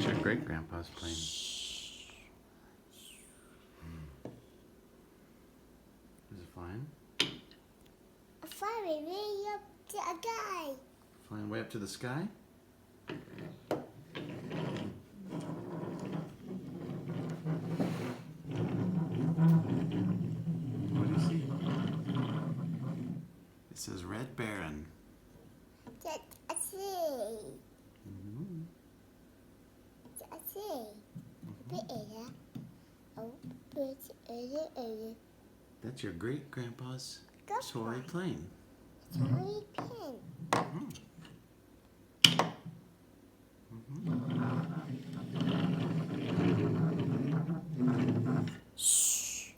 your great-grandpa's plane. Is it flying? Flying way up to a guy. Flying way up to the sky? What do you see? It says Red Baron. That's a sea. Mm-hmm. That's a sea. Oh, That's your great-grandpa's Good toy one. plane. Toy pin. Mm-hmm. Shh.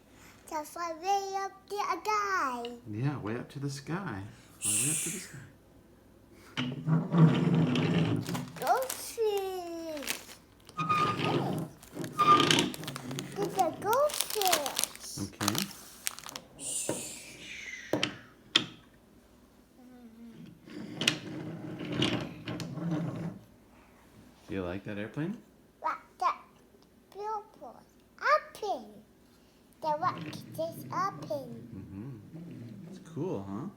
That's fly way up to a guy. Yeah, way up to the sky. Fly way up to the sky. Goldfish. It's a goldfish. Okay. Do you like that airplane? What that billboard? Up in. The what is up in? Mm-hmm. It's cool, huh?